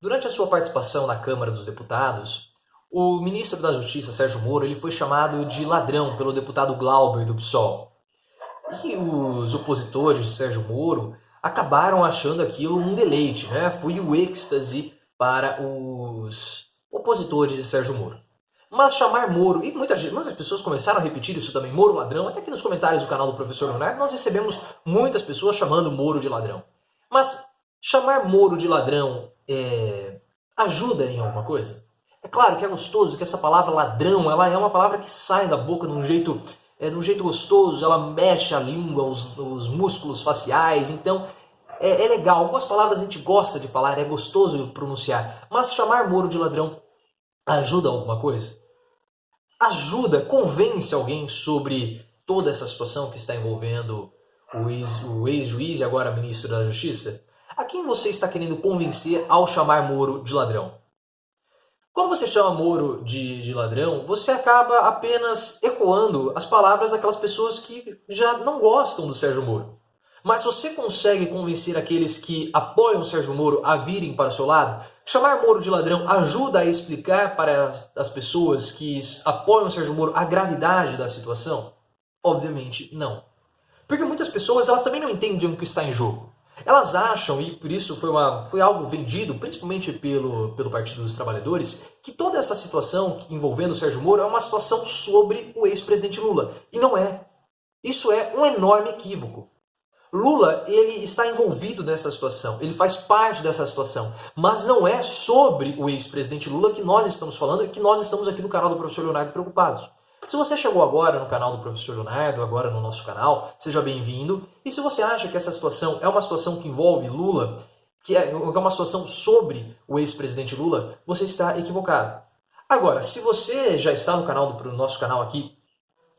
Durante a sua participação na Câmara dos Deputados, o ministro da Justiça, Sérgio Moro, ele foi chamado de ladrão pelo deputado Glauber do PSOL. E os opositores de Sérgio Moro acabaram achando aquilo um deleite, né? Foi o êxtase para os opositores de Sérgio Moro. Mas chamar Moro, e muitas pessoas começaram a repetir isso também, Moro ladrão, até que nos comentários do canal do Professor Leonardo nós recebemos muitas pessoas chamando Moro de ladrão. Mas chamar Moro de ladrão ajuda em alguma coisa? É claro que é gostoso que essa palavra ladrão, ela é uma palavra que sai da boca de um jeito gostoso, ela mexe a língua, os músculos faciais, então é legal. Algumas palavras a gente gosta de falar, é gostoso pronunciar, mas chamar Moro de ladrão ajuda em alguma coisa? Ajuda, convence alguém sobre toda essa situação que está envolvendo o ex-juiz e agora ministro da Justiça? A quem você está querendo convencer ao chamar Moro de ladrão? Quando você chama Moro de ladrão, você acaba apenas ecoando as palavras daquelas pessoas que já não gostam do Sérgio Moro. Mas você consegue convencer aqueles que apoiam o Sérgio Moro a virem para o seu lado? Chamar Moro de ladrão ajuda a explicar para as pessoas que apoiam o Sérgio Moro a gravidade da situação? Obviamente não. Porque muitas pessoas elas também não entendem o que está em jogo. Elas acham, e por isso foi algo vendido, principalmente pelo Partido dos Trabalhadores, que toda essa situação envolvendo o Sérgio Moro é uma situação sobre o ex-presidente Lula. E não é. Isso é um enorme equívoco. Lula, ele está envolvido nessa situação, ele faz parte dessa situação, mas não é sobre o ex-presidente Lula que nós estamos falando e que nós estamos aqui no canal do Professor Leonardo preocupados. Se você chegou agora no canal do Professor Leonardo, agora no nosso canal, seja bem-vindo. E se você acha que essa situação é uma situação que envolve Lula, que é uma situação sobre o ex-presidente Lula, você está equivocado. Agora, se você já está no canal do nosso canal aqui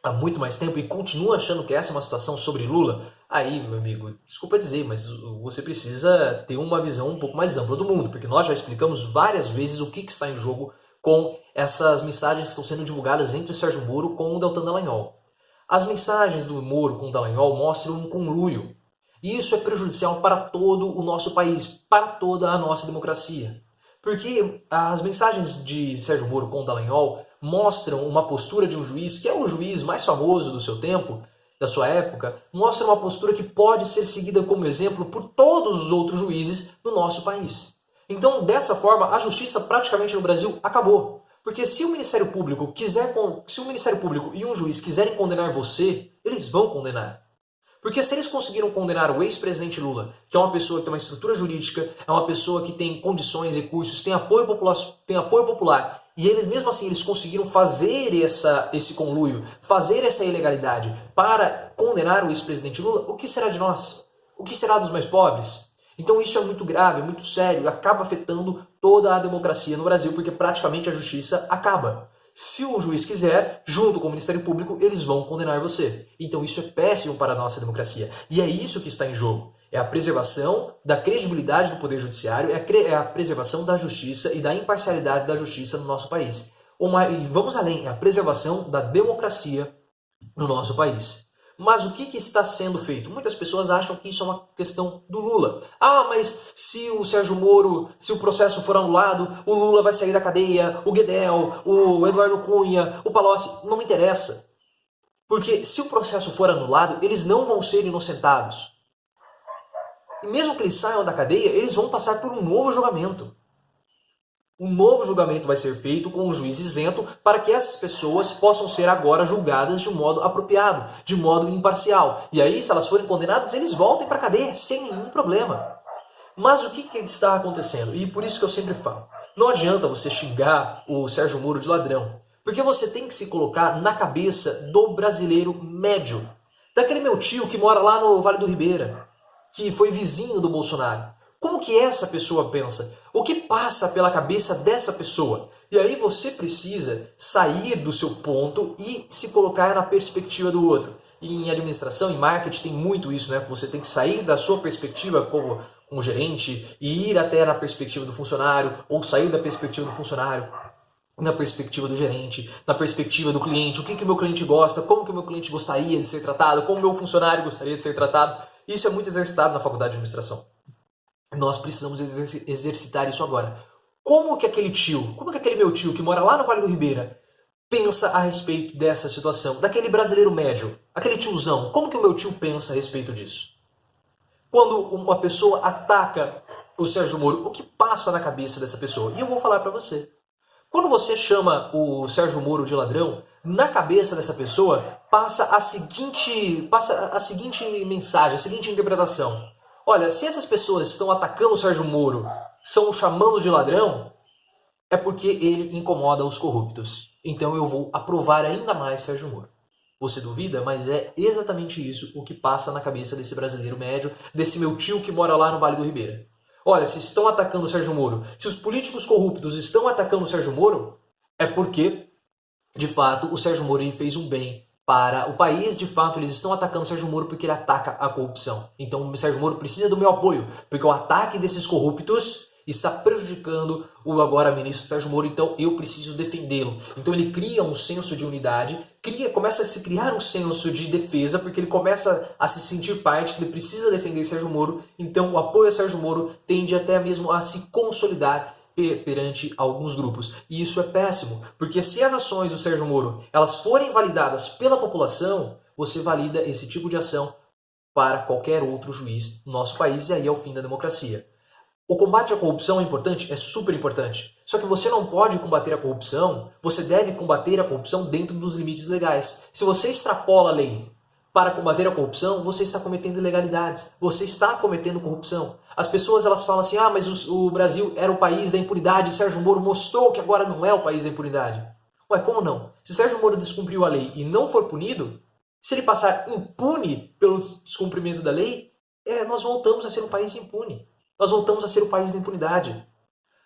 há muito mais tempo e continua achando que essa é uma situação sobre Lula, aí, meu amigo, desculpa dizer, mas você precisa ter uma visão um pouco mais ampla do mundo, porque nós já explicamos várias vezes o que está em jogo com essas mensagens que estão sendo divulgadas entre o Sérgio Moro com o Deltan Dallagnol. As mensagens do Moro com o Dallagnol mostram um conluio. E isso é prejudicial para todo o nosso país, para toda a nossa democracia. Porque as mensagens de Sérgio Moro com o Dallagnol mostram uma postura de um juiz, que é o juiz mais famoso do seu tempo, da sua época, mostra uma postura que pode ser seguida como exemplo por todos os outros juízes do nosso país. Então, dessa forma, a justiça praticamente no Brasil acabou. Porque se o Ministério Público e um juiz quiserem condenar você, eles vão condenar. Porque se eles conseguiram condenar o ex-presidente Lula, que é uma pessoa que tem uma estrutura jurídica, é uma pessoa que tem condições, recursos, tem apoio popular, e eles mesmo assim eles conseguiram fazer esse conluio, fazer essa ilegalidade para condenar o ex-presidente Lula, o que será de nós? O que será dos mais pobres? Então isso é muito grave, é muito sério, acaba afetando toda a democracia no Brasil, porque praticamente a justiça acaba. Se o juiz quiser, junto com o Ministério Público, eles vão condenar você. Então isso é péssimo para a nossa democracia. E é isso que está em jogo. É a preservação da credibilidade do Poder Judiciário, é a preservação da justiça e da imparcialidade da justiça no nosso país. E vamos além, é a preservação da democracia no nosso país. Mas o que está sendo feito? Muitas pessoas acham que isso é uma questão do Lula. Ah, mas se o Sérgio Moro, se o processo for anulado, o Lula vai sair da cadeia, o Guedel, o Eduardo Cunha, o Palocci. Não me interessa. Porque se o processo for anulado, eles não vão ser inocentados. E mesmo que eles saiam da cadeia, eles vão passar por um novo julgamento. Um novo julgamento vai ser feito com um juiz isento para que essas pessoas possam ser agora julgadas de modo apropriado, de modo imparcial. E aí, se elas forem condenadas, eles voltem para a cadeia sem nenhum problema. Mas o que está acontecendo? E por isso que eu sempre falo, não adianta você xingar o Sérgio Moro de ladrão, porque você tem que se colocar na cabeça do brasileiro médio, daquele meu tio que mora lá no Vale do Ribeira, que foi vizinho do Bolsonaro. Como que essa pessoa pensa? O que passa pela cabeça dessa pessoa? E aí você precisa sair do seu ponto e se colocar na perspectiva do outro. E em administração, em marketing, tem muito isso, né? Você tem que sair da sua perspectiva como gerente e ir até na perspectiva do funcionário, ou sair da perspectiva do funcionário na perspectiva do gerente, na perspectiva do cliente, o que o meu cliente gosta, como que o meu cliente gostaria de ser tratado, como o meu funcionário gostaria de ser tratado. Isso é muito exercitado na faculdade de administração. Nós precisamos exercitar isso agora. Como que aquele tio, como que aquele meu tio que mora lá no Vale do Ribeira pensa a respeito dessa situação? Daquele brasileiro médio, aquele tiozão, como que o meu tio pensa a respeito disso? Quando uma pessoa ataca o Sérgio Moro, o que passa na cabeça dessa pessoa? E eu vou falar para você. Quando você chama o Sérgio Moro de ladrão, na cabeça dessa pessoa passa a seguinte mensagem, a seguinte interpretação. Olha, se essas pessoas estão atacando o Sérgio Moro, estão o chamando de ladrão, é porque ele incomoda os corruptos. Então eu vou aprovar ainda mais Sérgio Moro. Você duvida? Mas é exatamente isso o que passa na cabeça desse brasileiro médio, desse meu tio que mora lá no Vale do Ribeira. Olha, se estão atacando o Sérgio Moro, se os políticos corruptos estão atacando o Sérgio Moro, é porque, de fato, o Sérgio Moro ele fez um bem para o país. De fato, eles estão atacando o Sérgio Moro porque ele ataca a corrupção. Então o Sérgio Moro precisa do meu apoio, porque o ataque desses corruptos está prejudicando o agora ministro Sérgio Moro, então eu preciso defendê-lo. Então ele cria um senso de unidade, começa a se criar um senso de defesa, porque ele começa a se sentir parte, que ele precisa defender Sérgio Moro, então o apoio a Sérgio Moro tende até mesmo a se consolidar perante alguns grupos. E isso é péssimo, porque se as ações do Sérgio Moro elas forem validadas pela população, você valida esse tipo de ação para qualquer outro juiz no nosso país, e aí é o fim da democracia. O combate à corrupção é importante? É super importante. Só que você não pode combater a corrupção, você deve combater a corrupção dentro dos limites legais. Se você extrapola a lei para combater a corrupção, você está cometendo ilegalidades, você está cometendo corrupção. As pessoas elas falam assim, mas o Brasil era o país da impunidade, Sérgio Moro mostrou que agora não é o país da impunidade. Ué, como não? Se Sérgio Moro descumpriu a lei e não for punido, se ele passar impune pelo descumprimento da lei, nós voltamos a ser um país impune. Nós voltamos a ser o país da impunidade.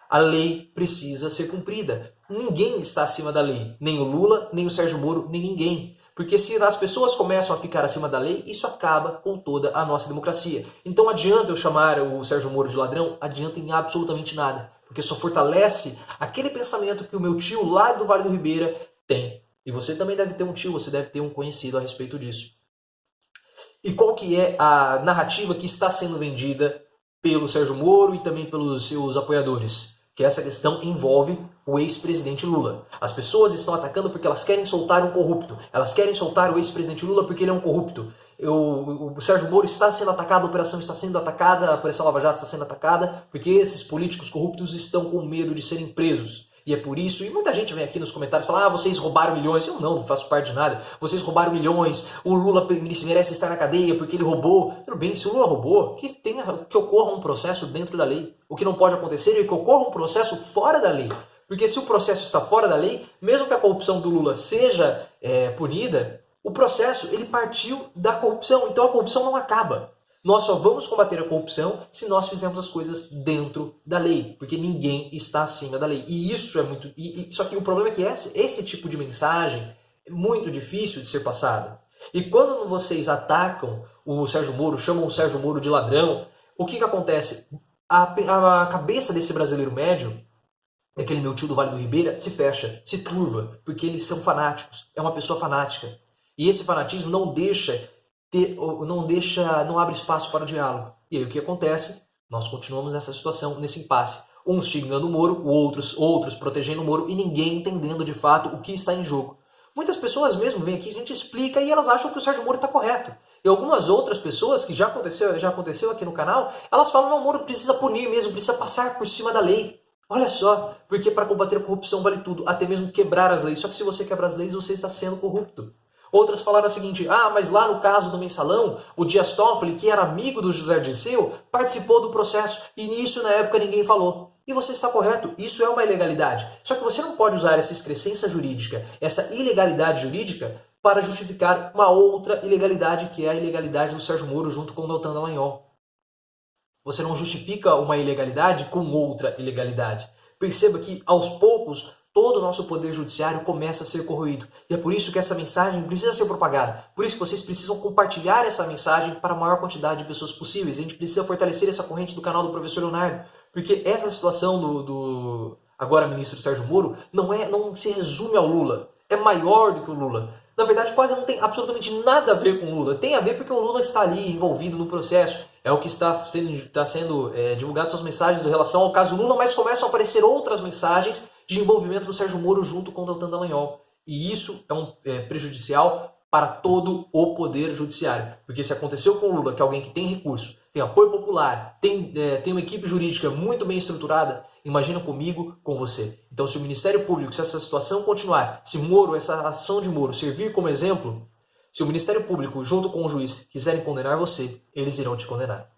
A lei precisa ser cumprida. Ninguém está acima da lei. Nem o Lula, nem o Sérgio Moro, nem ninguém. Porque se as pessoas começam a ficar acima da lei, isso acaba com toda a nossa democracia. Então adianta eu chamar o Sérgio Moro de ladrão? Adianta em absolutamente nada. Porque só fortalece aquele pensamento que o meu tio lá do Vale do Ribeira tem. E você também deve ter um tio, você deve ter um conhecido a respeito disso. E qual que é a narrativa que está sendo vendida pelo Sérgio Moro e também pelos seus apoiadores? Que essa questão envolve o ex-presidente Lula. As pessoas estão atacando porque elas querem soltar um corrupto. Elas querem soltar o ex-presidente Lula porque ele é um corrupto. O Sérgio Moro está sendo atacado, a operação está sendo atacada, a Operação Lava Jato está sendo atacada porque esses políticos corruptos estão com medo de serem presos. E é por isso, e muita gente vem aqui nos comentários e fala, vocês roubaram milhões. Eu não faço parte de nada. Vocês roubaram milhões, o Lula merece estar na cadeia porque ele roubou. Tudo bem, se o Lula roubou, que ocorra um processo dentro da lei. O que não pode acontecer é que ocorra um processo fora da lei. Porque se o processo está fora da lei, mesmo que a corrupção do Lula seja punida, o processo ele partiu da corrupção. Então a corrupção não acaba. Nós só vamos combater a corrupção se nós fizermos as coisas dentro da lei, porque ninguém está acima da lei. E isso é muito... Só que o problema é que esse tipo de mensagem é muito difícil de ser passada. E quando vocês atacam o Sérgio Moro, chamam o Sérgio Moro de ladrão, o que acontece? A cabeça desse brasileiro médio, daquele meu tio do Vale do Ribeira, se fecha, se turva, porque eles são fanáticos. É uma pessoa fanática. E esse fanatismo não abre espaço para o diálogo. E aí o que acontece? Nós continuamos nessa situação, nesse impasse. Uns xingando o Moro, outros protegendo o Moro e ninguém entendendo de fato o que está em jogo. Muitas pessoas mesmo vêm aqui, a gente explica e elas acham que o Sérgio Moro está correto. E algumas outras pessoas, que já aconteceu aqui no canal, elas falam, não, o Moro precisa punir mesmo, precisa passar por cima da lei. Olha só, porque para combater a corrupção vale tudo, até mesmo quebrar as leis. Só que se você quebra as leis, você está sendo corrupto. Outras falaram o seguinte, mas lá no caso do Mensalão, o Dias Toffoli, que era amigo do José Dirceu, participou do processo e nisso na época ninguém falou. E você está correto, isso é uma ilegalidade. Só que você não pode usar essa excrescência jurídica, essa ilegalidade jurídica, para justificar uma outra ilegalidade, que é a ilegalidade do Sérgio Moro junto com o Deltan Dallagnol. Você não justifica uma ilegalidade com outra ilegalidade. Perceba que, aos poucos, todo o nosso poder judiciário começa a ser corroído. E é por isso que essa mensagem precisa ser propagada. Por isso que vocês precisam compartilhar essa mensagem para a maior quantidade de pessoas possíveis. A gente precisa fortalecer essa corrente do canal do professor Leonardo. Porque essa situação do agora ministro Sérgio Moro não se resume ao Lula. É maior do que o Lula. na verdade quase não tem absolutamente nada a ver com o Lula. Tem a ver porque o Lula está ali envolvido no processo. É o que está sendo divulgado suas mensagens em relação ao caso Lula, mas começam a aparecer outras mensagens de envolvimento do Sérgio Moro junto com o Deltan Dallagnol. E isso é prejudicial para todo o poder judiciário. Porque se aconteceu com o Lula, que é alguém que tem recurso, tem apoio popular, tem uma equipe jurídica muito bem estruturada, imagina comigo, com você. Então, se o Ministério Público, se essa situação continuar, se Moro, essa ação de Moro servir como exemplo, se o Ministério Público, junto com o juiz, quiserem condenar você, eles irão te condenar.